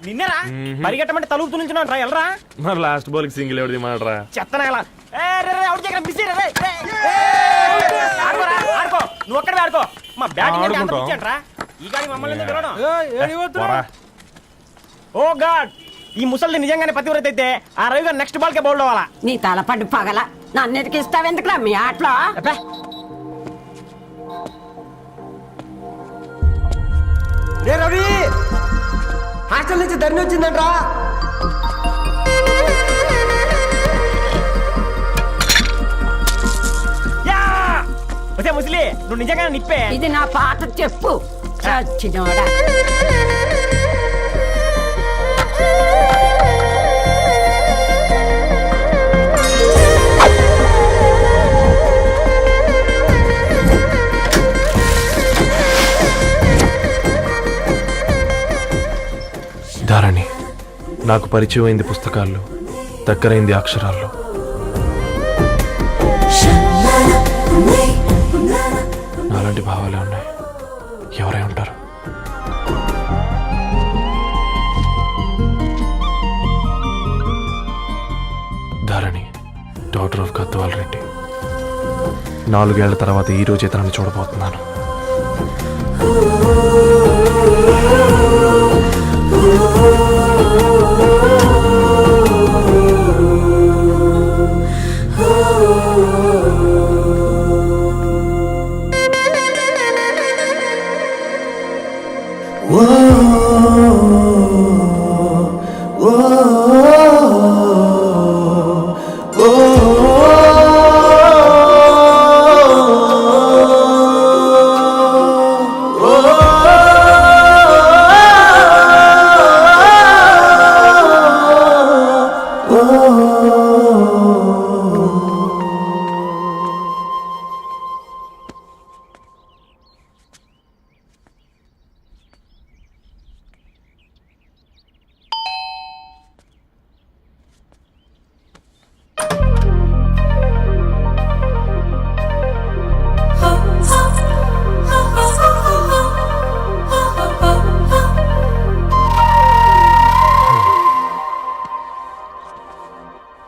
నిన్నరా పరిగెట్టమంటే తలుపుతూ నుంచి రా ఎల్రా. మరి లాస్ట్ బాల్ కి సింగిల్ ఎవరిది మాడరా? చెత్తనా ఎలా ఆడుకో, నువ్వు ఒక్కడే ఆడుకో. మా బ్యాటింగ్ రా ఈ గాడి మమ్మల్ని. ఓ గాడ్, ఈ ముసలిది నిజంగానే పతివ్రత అయితే ఆ రవి గారు నెక్స్ట్ బాల్ కే బౌల్డ్ అవ్వాలా. నీ తలపడి పగల నన్నిటికి ఇస్తావెందుకురా మీ ఆటలో? రే రవి, హాస్టల్ నుంచి ధరణి వచ్చిందంట్రా. ఒసే ముసలి, నువ్వు నిజంగానే నిప్పే. ఇది నా పాత చెప్పు చచ్చినోడా. ధారణి నాకు పరిచయం అయింది పుస్తకాల్లో, దగ్గరైంది అక్షరాల్లో. నాలాంటి భావాలే ఉన్నాయి, ఎవరై ఉంటారు? Dharani doctor of Gadwal Reddy. 4 ఏళ్ల తర్వాత ఈ రోజు ఇతరాన్ని చూడబోతున్నాను.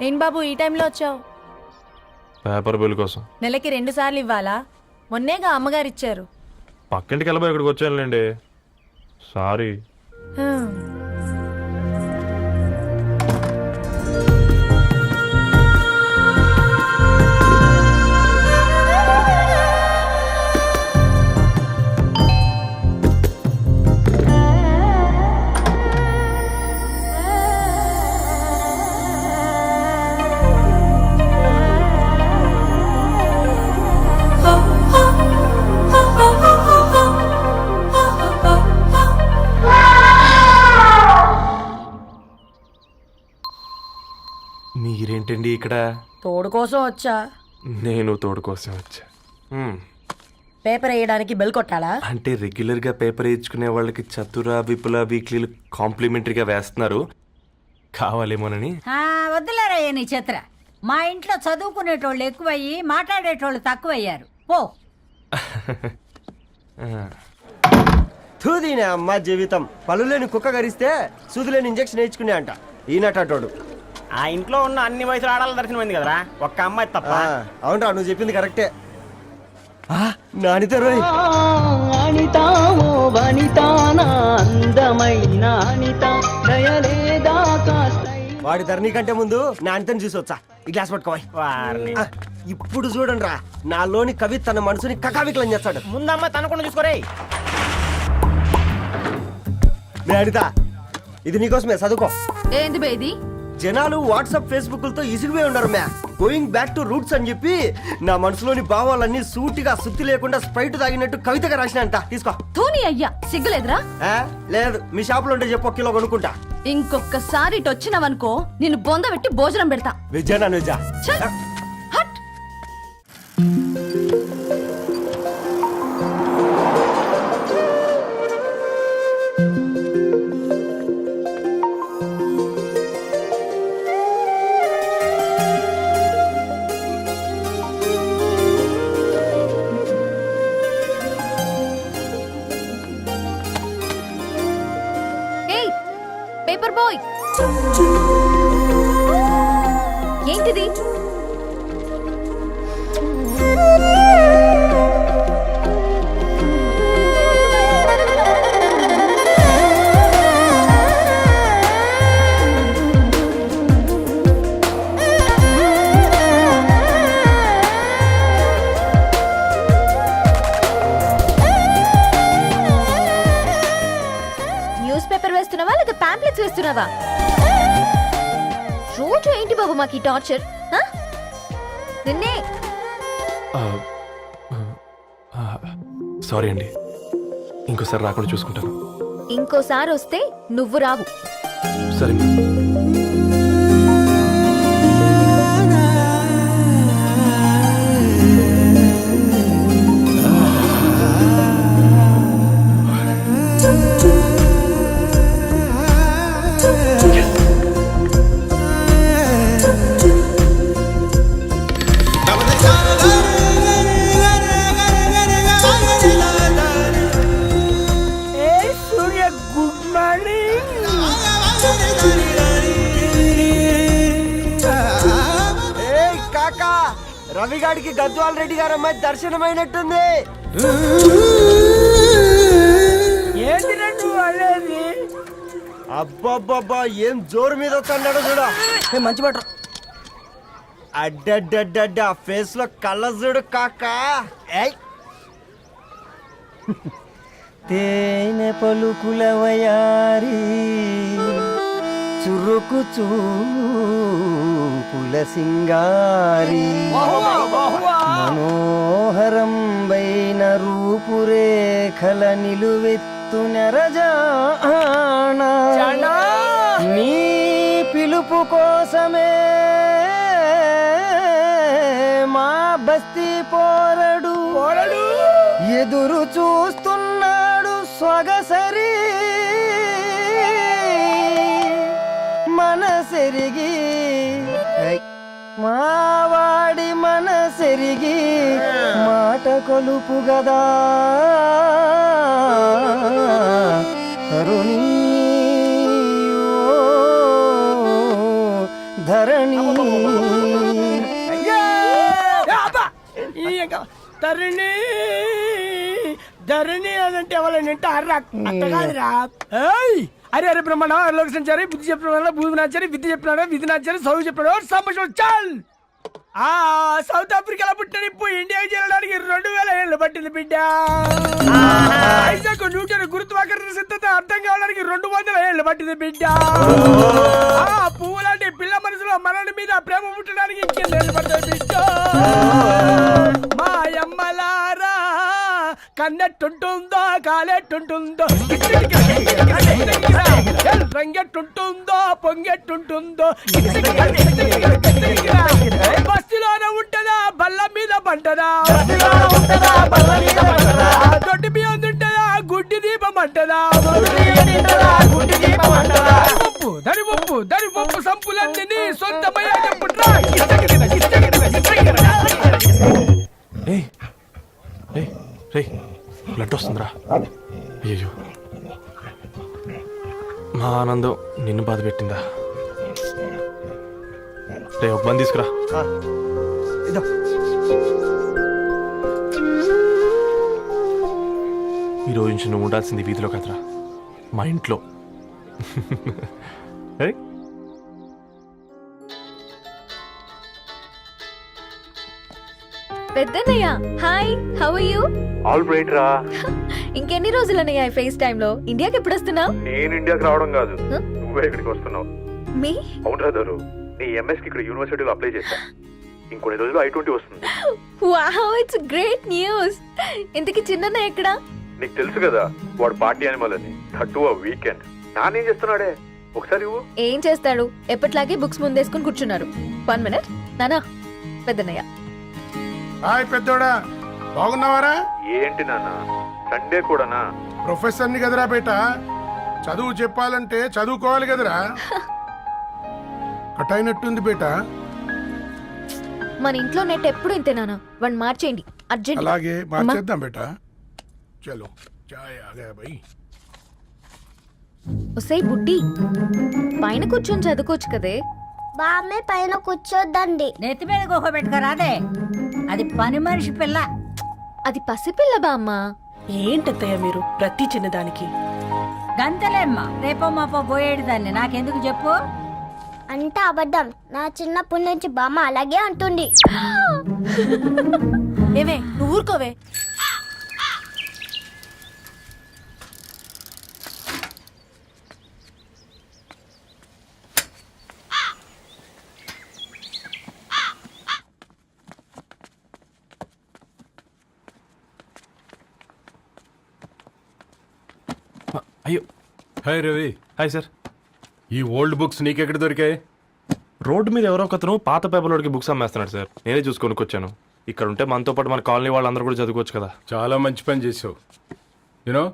ఏం బాబు ఈ టైంలో వచ్చావు? పేపర్ బిల్ కోసం. నెలకి 2 సార్లు ఇవ్వాలా? మొన్నేగా అమ్మగారు ఇచ్చారు. పక్కింటికి వెళ్ళబోయి ఇక్కడికి వచ్చానులేండి, సారీ. మీరేంటండి ఇక్కడ? తోడు కోసం వచ్చా. నేను తోడు కోసం వచ్చా. పేపర్ వేయడానికి బెల్ కొట్టాలా? అంటే రెగ్యులర్ గా పేపర్ వేయించుకునే వాళ్ళకి చతుర విపుల వీక్లీలు కాంప్లిమెంటరీగా వేస్తున్నారు, కావాలేమోనని. వద్దులేరా నీ చిత్ర. మా ఇంట్లో చదువుకునేటోళ్ళు ఎక్కువయ్యి మాట్లాడేటోళ్ళు తక్కువయ్యారు. పో. తూదీనే అమ్మ జీవితం. పళ్ళులేని కుక్క కరిస్తే సూదులేని ఇంజక్షన్ వేయించుకునే అంట ఈనటోడు. ఆ ఇంట్లో ఉన్న అన్ని వయసులో ఆడాల దర్శనమైంది కదరా, ఒక్క అమ్మాయి తప్ప. అవునరా, నువ్వు చెప్పింది కరెక్టే. నానిత రోయ్, వాడి ధరణి కంటే ముందు నానితని చూసి వచ్చా. ఈ గ్లాస్ పట్టుకోవాలి. ఇప్పుడు చూడండి రా, నాలోని కవి తన మనసుని కకావికలం చేస్తాడు. ముందమ్మ తనకుండా చూసుకోరే. నానిత, ఇది నీకోసమే, చదువుకో. ఏంది బేది? జనాలు వాట్సాప్ ఫేస్బుక్లతో ఇసిగిపోయి ఉన్నారు మ్యా. గోయింగ్ బ్యాక్ టు రూట్స్ అని చెప్పి నా మనసులోని భావాలన్నీ సూటిగా సుత్తి లేకుండా స్ప్రైట్ తాగినట్టు కవితగా రాసిన అంట. తీసుకో. ధోని అయ్యా, సిగ్గులేదురా? లేదు, మీ షాప్ లో ఉంటే చెప్పు, 1 కిలో కొనుక్కుంటా. ఇంకొకసారి ఇటు వచ్చినవనుకో నిన్ను బొంద పెట్టి భోజనం పెడతా. వెజ్జా నాన్ వెజ్జా? హట్. పేపర్ బాయ్ ఏంటిది? న్యూస్ పేపర్ వేస్తున్నావా లేదా పాంప్లెట్స్ వేస్తున్నావా? రోజు ఏంటి బాబు మాకు ఈ టార్చర్? నిన్నే సారీ అండి, ఇంకోసారి రాకుండా చూసుకుంటాను. ఇంకోసారి వస్తే నువ్వు రావు. సరే సూర్య గుడ్ మార్నింగ్. కాకా రవి గారికి గద్వాల్ రెడ్డి గారు అమ్మాయి దర్శనమైనట్టుంది. ఏంటి నువ్వు అనేది? అబ్బబ్బబ్బా ఏం జోరు మీద వస్తున్నాడో చూడు. మంచి బట్ట అడ్డడ్డడ్డ ఫేస్ లో కళ్ళ చూడు కాకా. తేనె పలుకుల వయారి చురుకు చూపుల సింగారి మనోహరం వైన రూపురేఖల నిలువెత్తు నెరజానా నీ పిలుపు కోసమే మా బస్తీ పోరడు ఎదురు చూస్తున్నాడు సొగసరి మనసెరిగి మావాడి మనసెరిగి మాట కొలుపు గదా కరుణీ ధరణి తరుణి ధరణి అదంటే ఎవరైనా అర్రా అట్ట కాదురా. అరే అరే బ్రహ్మణ లోక సంచారి బుద్ధి చెప్పిన భూమి నాచారి విద్య చెప్పినాడు విధి నాచారి చదువు చెప్పినాడు సంభాషణ చాల్. సౌత్ ఆఫ్రికాలో పుట్టిన ఇప్పుడు ఇండియాకి చేరడానికి 2000 ఏళ్ళు పట్టింది బిడ్డ. ఐజాక్ న్యూటన్ గురుత్వాకర్షణ సిద్ధత అర్థం కావడానికి 200 ఏళ్ళు పట్టింది బిడ్డ. పువ్వు లాంటి పిల్ల మనసులో మనని మీద ప్రేమ పుట్టడానికి ఇంకేళ్ళు పడుతుంది బిడ్డ. మా అమ్మలారా కన్నెట్టుంటుందో కాలెట్టుంటుందో రంగెట్టుంటుందో పొంగెట్టుంటుందో బస్సులోనే ఉంటదా బల్ల మీద పంటదా దొడ్డి బియ్యం తింటదా గుడ్డి దీపం అంటదా దరి పప్పు సంపులన్నీ సొంతమయ్యా చెప్పుట్రా. బ్లడ్ వస్తుందిరా. అయ్యో మా ఆనందం నిన్ను బాధ పెట్టిందా? రే ఒక బంద్ తీసుకురా. ఈరోజు నుంచి నువ్వు ఉండాల్సింది వీధిలో కదరా, మా ఇంట్లో. పెద్దన్నయ్య hi, how are you? All right రా. ఇంకెన్ని రోజులన్నయ్య ఫేస్ టైమ్ లో? ఇండియాకి ఎప్పుడు వస్తున్నావు? నేను ఇండియాకి రావడం కాదు, నువ్వే ఇక్కడికి వస్తున్నావు. మీ అవునరా దరు, నీ ఎంఎస్ కి ఇక్కడ యూనివర్సిటీలో అప్లై చేశా. ఇంకొన్ని రోజులు I-20 వస్తుంది. Wow, it's great news. ఇంతకి చిన్నన్నయ్య ఎక్కడా? నీకు తెలుసు కదా వాడు పార్టీ అనిమల్ అని, థర్టూ వీకెండ్. నానేం చేస్తున్నాడే ఒకసారి ఇవ్వు. ఏం చేస్తాడు, ఎప్పట్లాగే బుక్స్ ముందేసుకుని కూర్చున్నారు. 1 minute నానా. పెద్దన్నయ్య హాయ్ పెద్దోడా, బాగున్నావారా? ఏంటి నాన్న సండే కూడానా? ప్రొఫెసర్ని కదరా బేట, చదువు చెప్పాలంటే చదువుకోవాలి కదరా. కట్ అయినట్టుంది బేట. మన ఇంట్లో నెట్ ఎప్పుడు ఇంతే నానా, వన్ మార్చేయండి అర్జెంట్. అలాగే మార్చేద్దాం బేట. చలో చాయ్ ఆ గయా భయ్. ఒసే బుడ్డి పైన కూర్చొని చదువుకోవచ్చు కదే. బామ్మే పైన కూర్చోద్దండి. నెత్తి మీద గుహ పెట్టుకోరాదే, అది పని మనిషి పిల్ల. అది పసిపిల్ల బామ్మ. ఏంటత్తయ్య మీరు ప్రతి చిన్నదానికి? గంతలేమ్మా, రేపో మాపో పోయేడు దాన్ని నాకెందుకు చెప్పు. అంటే అబద్ధం. నా చిన్నప్పటి నుంచి బామ్మ అలాగే అంటుంది. ఏవే నువ్వు ఊరుకోవే. అయ్యో, హాయ్ రవి, హాయ్ సార్. ఈ ఓల్డ్ బుక్స్ నీకెక్కడ దొరికాయి? రోడ్డు మీద ఎవరో ఒకతను పాత పేపర్లోకి బుక్స్ అమ్మేస్తున్నాడు సార్. నేనే చూసుకొని వచ్చాను. ఇక్కడ ఉంటే మనతో పాటు మన కాలనీ వాళ్ళందరూ కూడా చదువుకోవచ్చు కదా. చాలా మంచి పని చేసావు. You know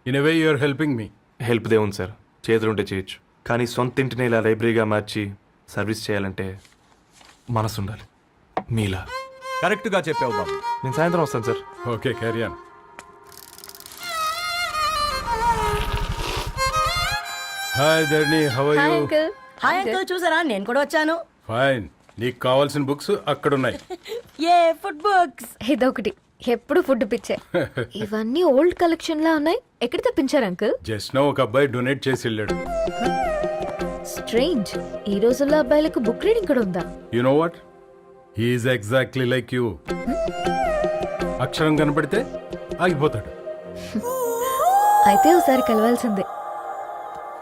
in a way you're helping me. Help దేవుంది సార్, చేతులుంటే చేయొచ్చు. కానీ సొంత ఇంటిని ఇలా లైబ్రరీగా మార్చి సర్వీస్ చేయాలంటే మనసు ఉండాలి. మీలా. కరెక్ట్గా చెప్పావు బాబు. నేను సాయంత్రం వస్తాను sir. Okay, carry on. Hi Dharni, how are hi you? Uncle. Hi uncle, చూసారా నేను కూడా వచ్చాను. ఫైన్. నీకు కావాల్సిన బుక్స్ అక్కడ ఉన్నాయి. ఏ ఫుడ్ బుక్స్? ఇదొకటి, ఎప్పుడు ఫుడ్ పిచ్చే. ఇవన్నీ ఓల్డ్ కలెక్షన్ లా ఉన్నాయి. ఎక్కడ తెప్పించారు అంకుల్? జస్ట్ నో ఒక అబ్బాయి డొనేట్ చేసి వెళ్ళాడు. స్ట్రేంజ్, ఈ రోజుల్లో అబ్బాయిలకు బుక్ రీడింగ్ కూడా ఉందా? You know what, he's exactly like you. అక్షరం కనపడితే ఆగిపోతాడు. అయితే ఒకసారి కలవాల్సిందే.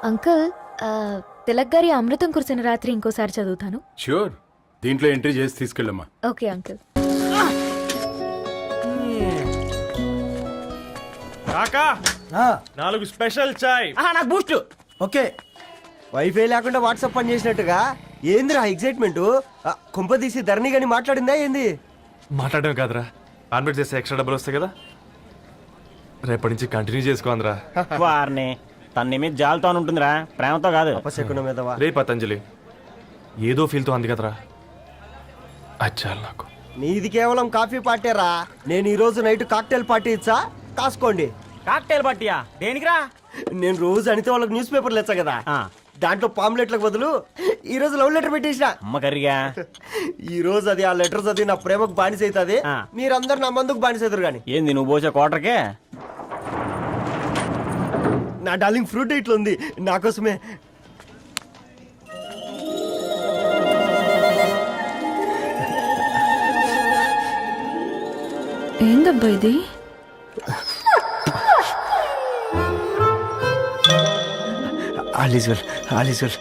అంకుల్, తిలక్ గారి అమృతం కురిసిన రాత్రి ఇంకోసారి చదువుతాను. ష్యూర్, దీంట్లో ఎంట్రీ చేసి తీసుకెళ్ళమ్మా. Okay uncle. కాకా, 4 స్పెషల్ చాయ్. నాకు బూస్ట్. ఓకే, వైఫై లేకుండా వాట్సాప్ పని చేసినట్టుగా ఏందిరా ఎగ్జైట్మెంట్? కుంప తీసి ధరణి గాని మాట్లాడిందా ఏంది? మాట్లాడడం కాదురా, కాన్వర్ట్ చేస్తే ఎక్స్ట్రా డబ్బులు వస్తాయి కదా. రేపటి నుంచి కంటిన్యూ చేసుకోందిరా. వారిని తన మీద జాలతో ఉంటుందిరా, ప్రేమతో కాదు. అపశకునం మీదవా? రే పతంజలి, ఏదో ఫీల్తో అంది కదరా. అచ్చాలి నాకు. నీది కేవలం కాఫీ పార్టీరా. నేను ఈ రోజు నైట్ కాక్టైల్ పార్టీ ఇచ్చా, కాసుకోండి. కాక్టైల్ పార్టీయా? దేనికిరా? నేను రోజు అనితే వాళ్ళకి న్యూస్ పేపర్లు ఇచ్చా కదా, ఆ. దాంట్లో పాంప్లెట్లకు బదులు ఈ రోజు లవ్ లెటర్ పెట్టేసిన. అమ్మ కర్రీగా. ఈ రోజు అది ఆ లెటర్ చదివి నా ప్రేమకు బానిస అవుతుంది. ఆ. మీరందరు నా మందుకు బానిస అవుతారు కానీ. ఏంది నువ్వు పోసే కోటర్కే? నా డార్లింగ్ ఫ్రూట్ ఇట్లా ఉంది నా కోసమే. ఏందబ్బా ఇది? All is well, all is well.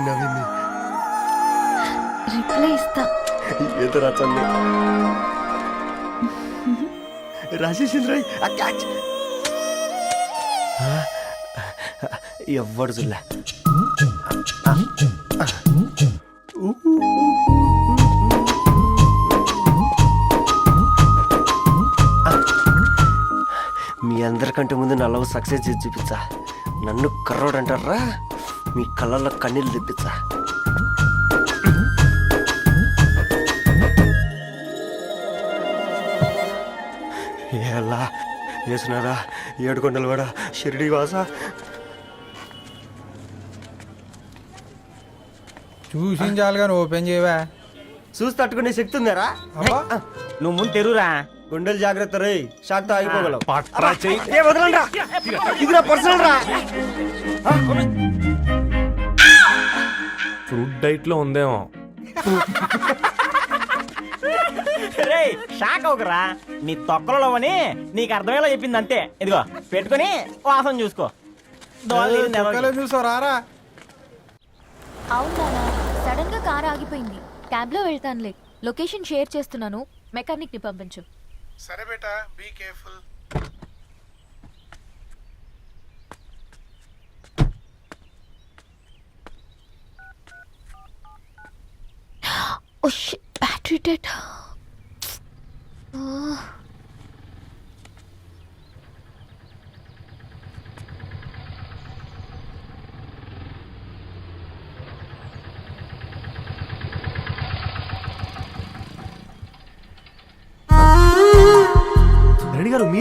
నవ్వింది. రిప్లై ఇస్తా. ఏదో రాచండి రాజేసింద్ర క్యాచ్. ఎవ్వడు చూడలే. మీ అందరికంటే ముందు నా లవ్ సక్సెస్ చేసి చూపించా. నన్ను కర్రోడు అంటారా, మీ కళ్ళల్లో కన్నీళ్ళు తెప్పించా. ఎలా వేసినారా ఏడుకొండలు కూడా షిరిడి వాస. చూసించాలి కానీ ఓపెన్ చేయవా? చూసి తట్టుకునే శక్తి ఉందారా? నువ్వు ముందు తెరురా. గుండెలు జాగ్రత్త రే, షాక్ తో ఆగిపోగలవు. పట్రా చెయ్యి. ఏ వదలండి రా, ఇది నా పర్సనల్ రా. ఫ్రూట్ డైట్ లో ఉందేమో. రే షాక్ అవకరా, నీ తొక్కలలో అని నీకు అర్థమయ్యేలా చెప్పింది అంతే. ఇదిగో పెట్టుకుని వాసన చూసుకో. చూసారా? అవునా, సడన్ గా కార్ ఆగిపోయింది. క్యాబ్ లో వెళ్తానులే. లొకేషన్ షేర్ చేస్తున్నాను, మెకానిక్ ని పంపించు. సరే బేటా, be careful. Oh shit, battery dead.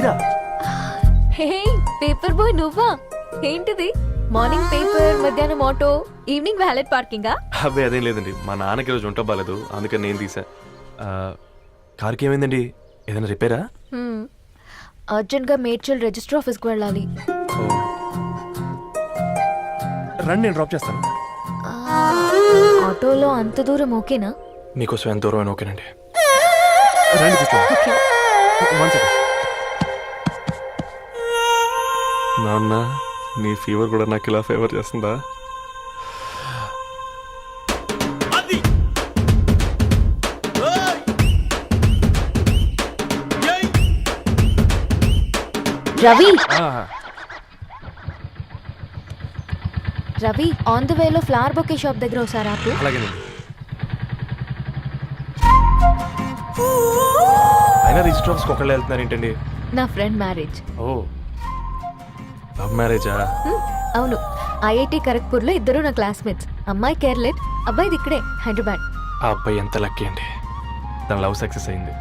మీరా? హే పేపర్ బాయ్ నువ్వా? ఏంటిది? మార్నింగ్ పేపర్, మధ్యాహ్నం ఆటో, ఈవినింగ్ వ్యాలెట్ పార్కింగా? అబ్బాయి అదేం లేదండి, మా నాన్నకి రోజు ఉంట బాగాలేదు, అందుకని నేను తీసా. కార్కి ఏమైందండి? ఏదైనా రిపేరా? అర్జెంట్ గా మేడ్చల్ రిజిస్టర్ ఆఫీస్ కు వెళ్ళాలి. రండి, నేను డ్రాప్ చేస్తాను. ఆటోలో అంత దూరం ఓకేనా? మీకోసం ఎంత దూరం అయినా ఓకేనండి. రండి కూర్చోండి. One second. నాన్న, నీ ఫీవర్ కూడా నాకు ఇలా ఫేవర్ చేస్తుందా? రవి రవి ఆన్ ద వేలో ఫ్లవర్ బొకే షాప్ దగ్గర ఒకసారి ఆపు. అలాగేనండి. అయినా రిజిస్టర్ ఆఫీస్కి ఒకళ్ళు వెళ్తున్నారు ఏంటండి? నా ఫ్రెండ్ మ్యారేజ్. ఓ, లవ్ మ్యారేజా? అవును, ఐఐటి ఖరగ్పూర్ లో ఇద్దరు నా క్లాస్మేట్స్. అమ్మాయి కేర్లెట్, అబ్బాయిది ఇక్కడే హైదరాబాద్. ఆ అబ్బాయి ఎంత లక్కీ అండి, తన లవ్ సక్సెస్ అయింది.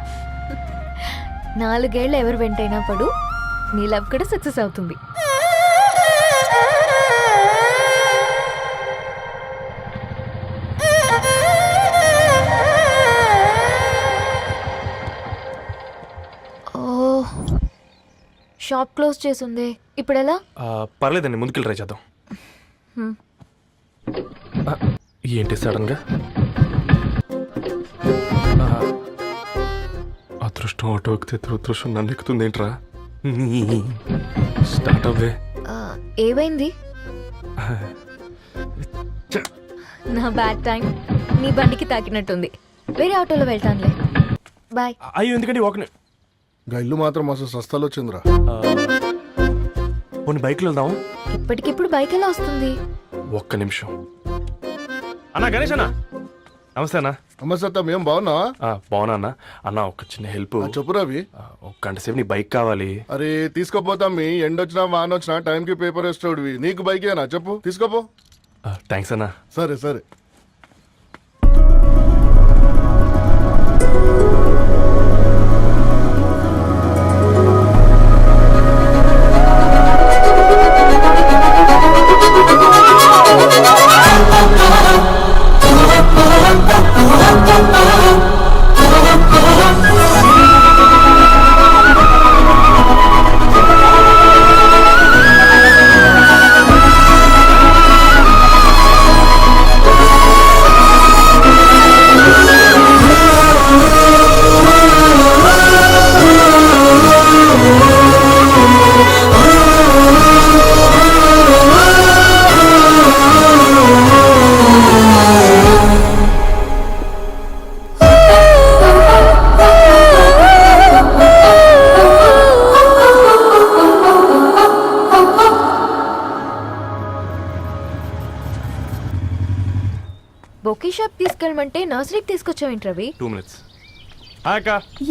4 ఏళ్ళు ఎవరు వెంటైనా పడు, నీ లవ్ కూడా సక్సెస్ అవుతుంది. షాప్ క్లోజ్ చేసింది, ఇప్పుడు ఎలా? పర్లేదండి, ముందుకెళ్ళి ట్రై చేద్దాం. ఏంటి సడన్ గా? అదృష్టం ఆటో ఎక్కితే దురదృష్టం నన్ను ఎక్కుతుంది ఏంట్రా? స్టార్ట్ అవ్వే. ఏమైంది? నా బ్యాడ్ టైం నీ బండికి తాకినట్టుంది. వేరే ఆటోలో వెళ్తానులే, బాయ్. అయ్యో, ఎందుకండి ఒక గా ఇల్లు మాత్రం అసలు సస్తాలు వచ్చిందిరా. కొన్ని బైక్లో వెళ్దాం. ఇప్పటికిప్పుడు బైక్ ఎలా వస్తుంది? ఒక్క నిమిషం. అన్నా గణేష్ అన్న, నమస్తే అన్న. అమ్మసత్తం ఏం బాగున్నావా? బాగున్నా అన్న. అన్న ఒక చిన్న హెల్ప్. చెప్పు రవి. ఒక గంట సేపు నీ బైక్ కావాలి. అరే తీసుకోపోతాం, మీ ఎండొచ్చినా వానొచ్చినా టైంకి పేపర్ వేస్తాడువి. నీకు బైక్ ఏనా చెప్పు, తీసుకోపో. థ్యాంక్స్ అన్న. సరే సరే. బొకే షాప్ తీసుకెళ్ళమంటే నర్సరీకి తీసుకొచ్చావేంటి రవి? 2 minutes. అక్క,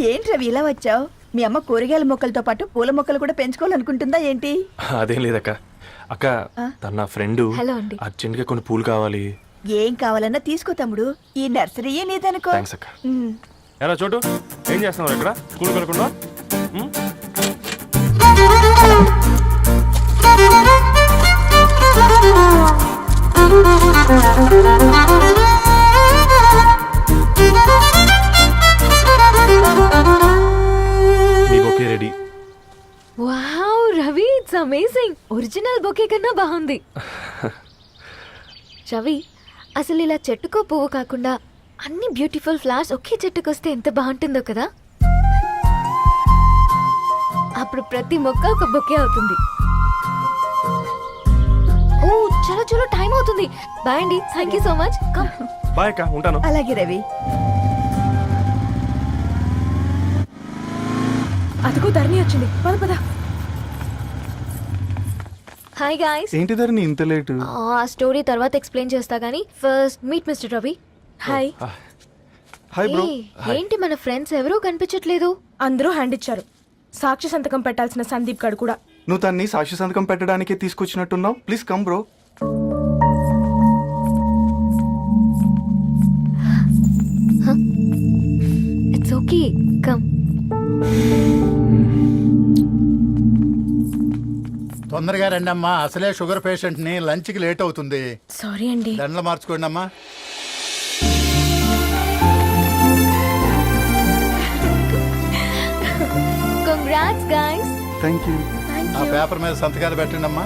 ఏంటి రవి ఇలా వచ్చావు? మీ అమ్మ కూరగాయల మొక్కలతో పాటు పూల మొక్కలు కూడా పెంచుకోవాలనుకుంటుందా ఏంటి? అదేం లేదక్క. అక్క, తన నా ఫ్రెండ్ హలో అండి. అర్జెంట్ గా కొన్ని పూలు కావాలి. ఏం కావాలన్నా తీసుకో తమ్ముడు, ఈ నర్సరీయే నీదనుకో. థ్యాంక్స్ అక్క. ఎలా చోటు, ఏం చేస్తున్నావు ఇక్కడ? స్కూల్ వెళ్ళకుండా? మీ bouquet ready. Wow Ravi, it's amazing. Original bouquet కన్నా బాగుంది. రవి, అసలు ఇలా చెట్టుకో పువ్వు కాకుండా అన్ని బ్యూటిఫుల్ ఫ్లవర్స్ ఒకే చెట్టుకు వస్తే ఎంత బాగుంటుందో కదా. అప్పుడు ప్రతి మొక్క ఒక బొకే అవుతుంది. ఓ చలో చలో, టైం అవుతుంది. బాయ్ అండి, thank you so much. Bye అక్క, ఉంటాను. అలాగే రవి. అదిగో ధరణి వచ్చింది, పద పద. Hi guys. ఏంటి ధరణి ఇంత లేటు? ఆ స్టోరీ తర్వాత ఎక్స్ప్లెయిన్ చేస్తా గానీ first meet mister Ravi. Hi. Hi bro. ఏంటి మన ఫ్రెండ్స్ ఎవరూ కనిపించట్లేదు? అందరూ హ్యాండ్ ఇచ్చారు. సాక్షి సంతకం పెట్టాల్సిన సందీప్ గడు కూడా. నువ్వు తన్ని సాక్షి సంతకం పెట్టడానికి తీసుకొచ్చినట్టున్నావు. Please come bro. It's okay, come. తొందరగా రండి అమ్మా, అసలే షుగర్ పేషెంట్ ని, లంచ్ కి లేట్ అవుతుంది. సారీ అండి. దండలు మార్చుకోండి అమ్మా. Congrats guys. Thank you. ఆ పేపర్ మీద సంతకాలు పెట్టండి అమ్మా.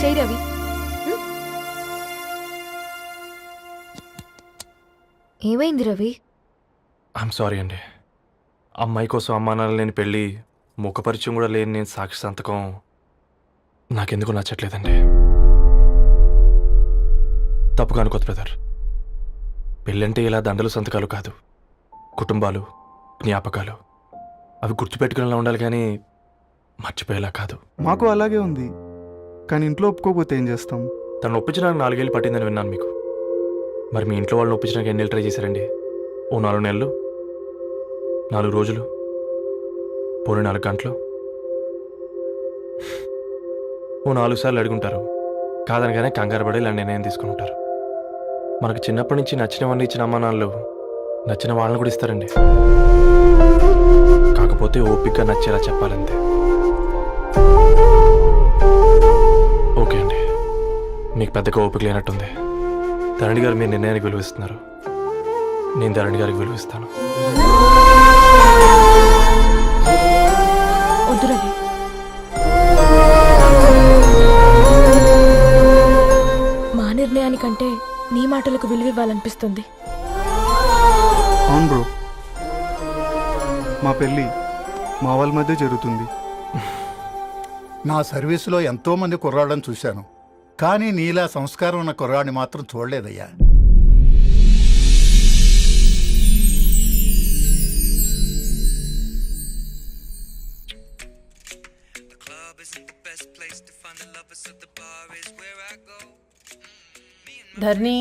చెయ్యి రవి. ఏమైంది రవి? ఐఎమ్ సారీ అండి. అమ్మాయి కోసం అమ్మానాలు లేని పెళ్ళి, ముఖపరిచయం కూడా లేని నేను సాక్షి సంతకం నాకెందుకు నచ్చట్లేదండి. తప్పుగా అనుకోదు బ్రదర్. పెళ్ళంటే ఇలా దండలు సంతకాలు కాదు, కుటుంబాలు, జ్ఞాపకాలు. అవి గుర్తుపెట్టుకునేలా ఉండాలి కానీ మర్చిపోయేలా కాదు. మాకు అలాగే ఉంది, కానీ ఇంట్లో ఒప్పుకోకపోతే ఏం చేస్తాం? తను ఒప్పించడానికి 4 ఏళ్ళు పట్టిందని విన్నాను మీకు. మరి మీ ఇంట్లో వాళ్ళని ఒప్పించడానికి ఎన్నేళ్ళు ట్రై చేశారండి? ఓ 4 నెలలు, 4 రోజులు, పోనీ 4 గంటలు, ఓ 4 సార్లు అడుగుంటారు. కాదనగానే కంగారు పడి ఇలా నిర్ణయం తీసుకుని ఉంటారు. మనకు చిన్నప్పటి నుంచి నచ్చినవన్నీ ఇచ్చిన అమ్మా నాన్నలు నచ్చిన వాళ్ళని కూడా ఇస్తారండి. కాకపోతే ఓపిక నచ్చేలా చెప్పాలంతే. ఓకే అండి, మీకు పెద్దగా ఓపిక లేనట్టుంది. ధరణి గారు మీ నిర్ణయానికి విలువిస్తున్నారు, నేను ధరణి గారికి విలువిస్తాను. వద్దు రవి. మా నిర్ణయానికంటే నీ మాటలకు విలువివ్వాలనిపిస్తుంది. అవును బ్రో, మా పెళ్ళి మా వాళ్ళ మధ్య జరుగుతుంది. నా సర్వీసులో ఎంతో మంది కుర్రాళ్ళని చూశాను, కానీ నీలా సంస్కారం ఉన్న కుర్రాడిని మాత్రం చూడలేదయ్యా. ధర్ని